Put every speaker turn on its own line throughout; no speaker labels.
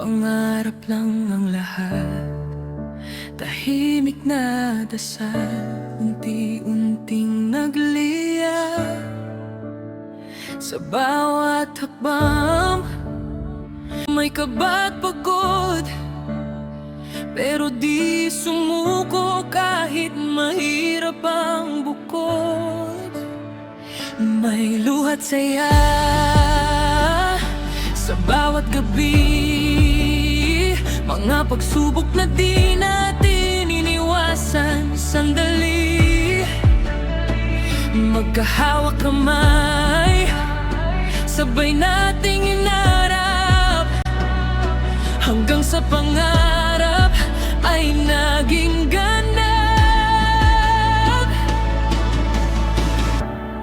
Pangarap lang ang lahat, tahimik na dasal, unti-unting nagliya. Sa bawat hakbang, may kaba at pagod, pero di sumuko kahit mahirap ang bukod. May luhat saya sa bawat gabi, mga pagsubok na di natin iniwasan sandali. Magkahawak kamay, sabay nating inarap, hanggang sa pangarap ay naging ganap.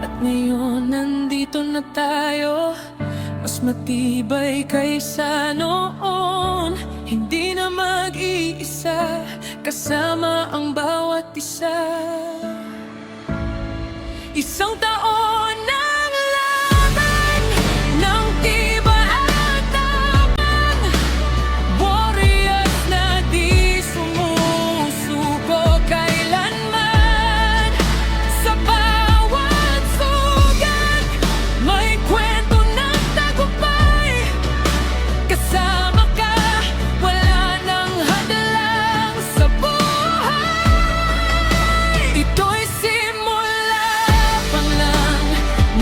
At ngayon nandito na tayo, mas matibay kaysa noon. Hindi na mag-iisa, kasama ang bawat isa. Isang taon ng laban, ng tiba at tapang, warriors na di sumusuko kailanman. Sa bawat sugat, may kwento ng tagumpay. Kasama ka, wala nang hadlang sa buhay. Ito'y simula pa lang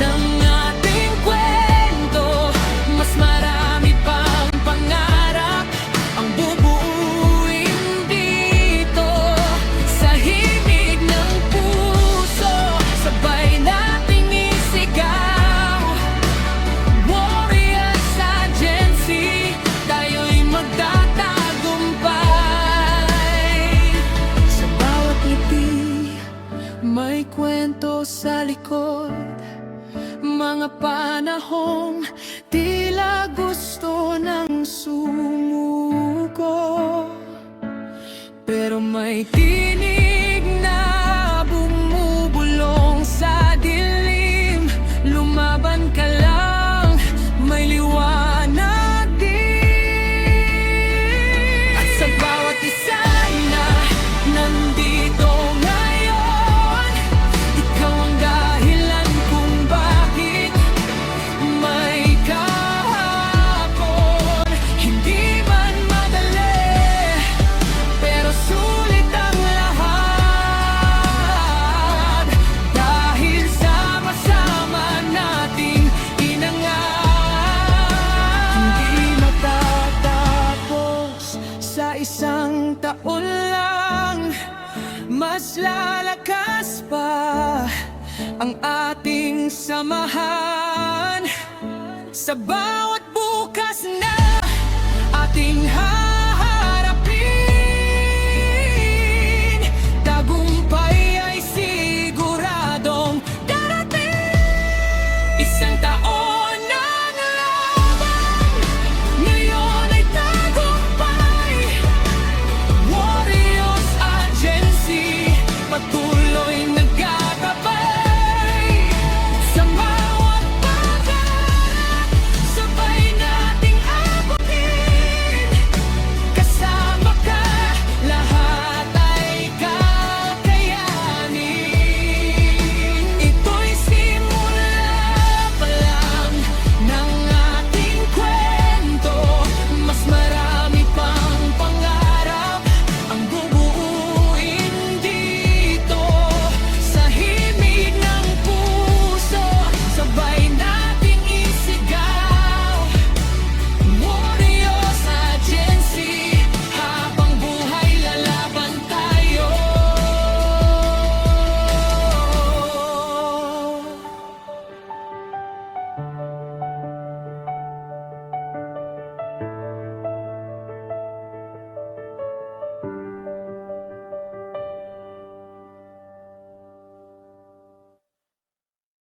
ng ating kwento. Mas marami pang pangarap ang bubuuin dito. Sa himig ng puso, sabay nating isigaw. Warriors sa Gen Z, tayo'y magtatagumpay. Sa bawat ngiti, may kwento sa likod. Mga panahong tila gusto ng sumuko, pero may tinig na bumubulong sa dilim. Lumaban ka lang, may liwanag din. At sa bawat isa na nandito ngayon, ikaw ang dahilan kung bakit may kahapon. Hindi man madali, pero sulit ang lahat, dahil sama-sama nating inangat. Hindi matatapos sa isang taon lang, mas lalakas pa ang ating samahan. Sa bawat bukas na